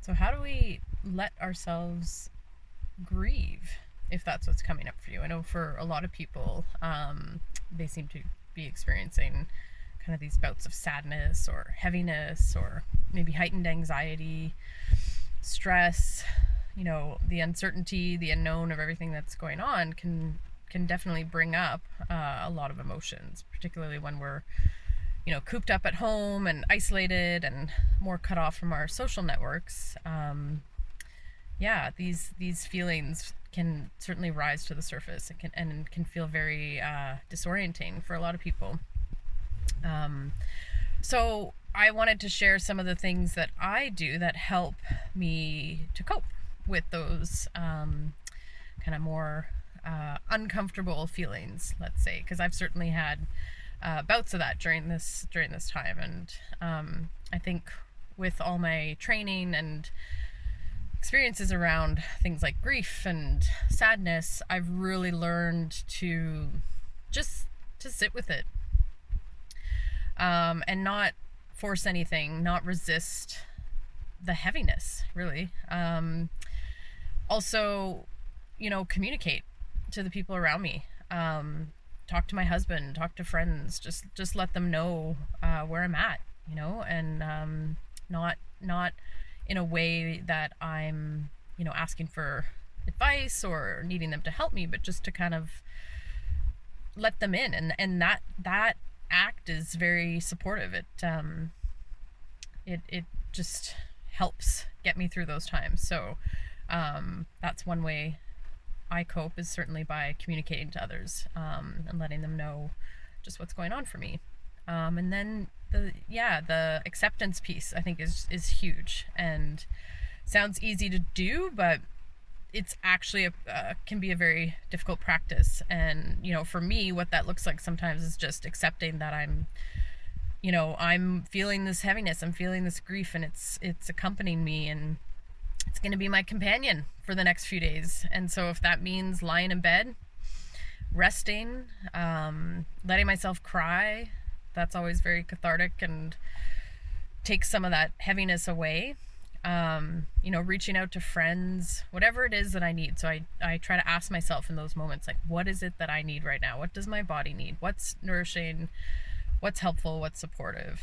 So how do we let ourselves grieve if that's what's coming up for you? I know for a lot of people, they seem to be experiencing kind of these bouts of sadness or heaviness or maybe heightened anxiety, stress. The uncertainty, the unknown of everything that's going on can definitely bring up a lot of emotions, particularly when we're cooped up at home and isolated and more cut off from our social networks. These feelings can certainly rise to the surface and can feel very disorienting for a lot of people. So I wanted to share some of the things that I do that help me to cope with those kind of more uncomfortable feelings, let's say, because I've certainly had bouts of that during this time, and I think with all my training and experiences around things like grief and sadness, I've really learned to just to sit with it, and not force anything, not resist the heaviness, really. Also, communicate to the people around me. Talk to my husband, talk to friends, just let them know where I'm at, and not in a way that I'm, asking for advice or needing them to help me, but just to kind of let them in, and that act is very supportive. It just helps get me through those times. So that's one way I cope, is certainly by communicating to others, and letting them know just what's going on for me. And then the acceptance piece, I think, is huge and sounds easy to do, but it's actually can be a very difficult practice. And for me, what that looks like sometimes is just accepting that I'm feeling this heaviness, I'm feeling this grief, and it's accompanying me, and it's going to be my companion for the next few days. And so if that means lying in bed, resting, letting myself cry, that's always very cathartic and takes some of that heaviness away. Reaching out to friends, whatever it is that I need. So I try to ask myself in those moments, like, what is it that I need right now? What does my body need? What's nourishing? What's helpful? What's supportive?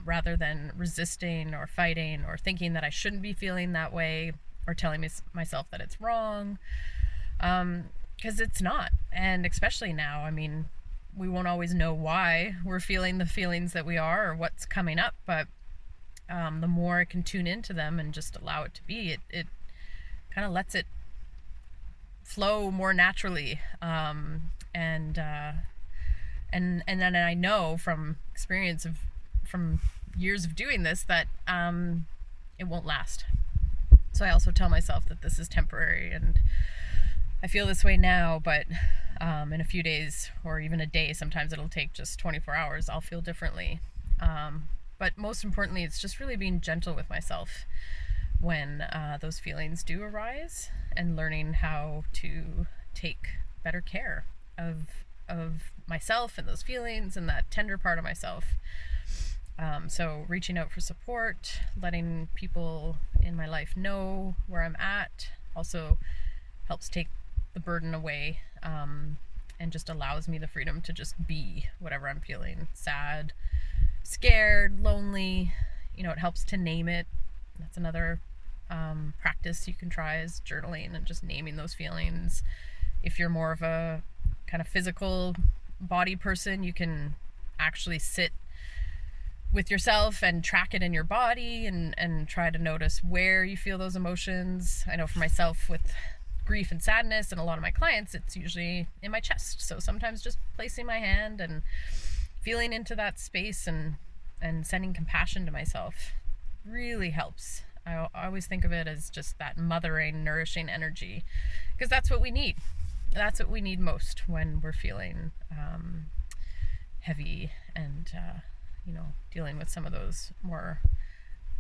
Rather than resisting or fighting or thinking that I shouldn't be feeling that way, or telling myself that it's wrong, because it's not. And especially now, I mean, we won't always know why we're feeling the feelings that we are or what's coming up, but the more I can tune into them and just allow it to be, it kind of lets it flow more naturally. And then I know from experience from years of doing this that it won't last. So I also tell myself that this is temporary, and I feel this way now, but in a few days or even a day, sometimes it'll take just 24 hours, I'll feel differently. But most importantly, it's just really being gentle with myself when those feelings do arise, and learning how to take better care of myself and those feelings and that tender part of myself. So reaching out for support, letting people in my life know where I'm at, also helps take the burden away, and just allows me the freedom to just be whatever I'm feeling. Sad, scared, lonely. It helps to name it. That's another practice you can try, is journaling and just naming those feelings. If you're more of a kind of physical body person, you can actually sit with yourself and track it in your body, and try to notice where you feel those emotions. I know for myself, with grief and sadness and a lot of my clients, it's usually in my chest. So sometimes just placing my hand and feeling into that space and sending compassion to myself really helps. I always think of it as just that mothering, nourishing energy, because that's what we need. That's what we need most when we're feeling heavy and dealing with some of those more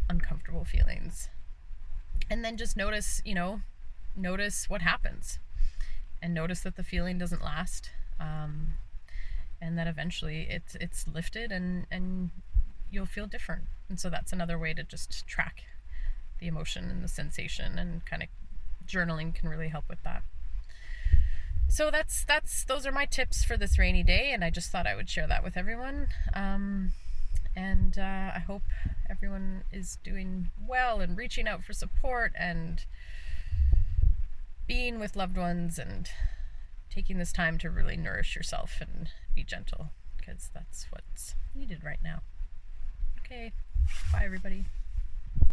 uncomfortable feelings. And then just notice what happens, and notice that the feeling doesn't last, and that eventually it's lifted, and you'll feel different. And so that's another way to just track the emotion and the sensation, and kind of journaling can really help with that. So those are my tips for this rainy day, and I just thought I would share that with everyone. And I hope everyone is doing well and reaching out for support and being with loved ones and taking this time to really nourish yourself and be gentle, because that's what's needed right now. Okay, bye everybody.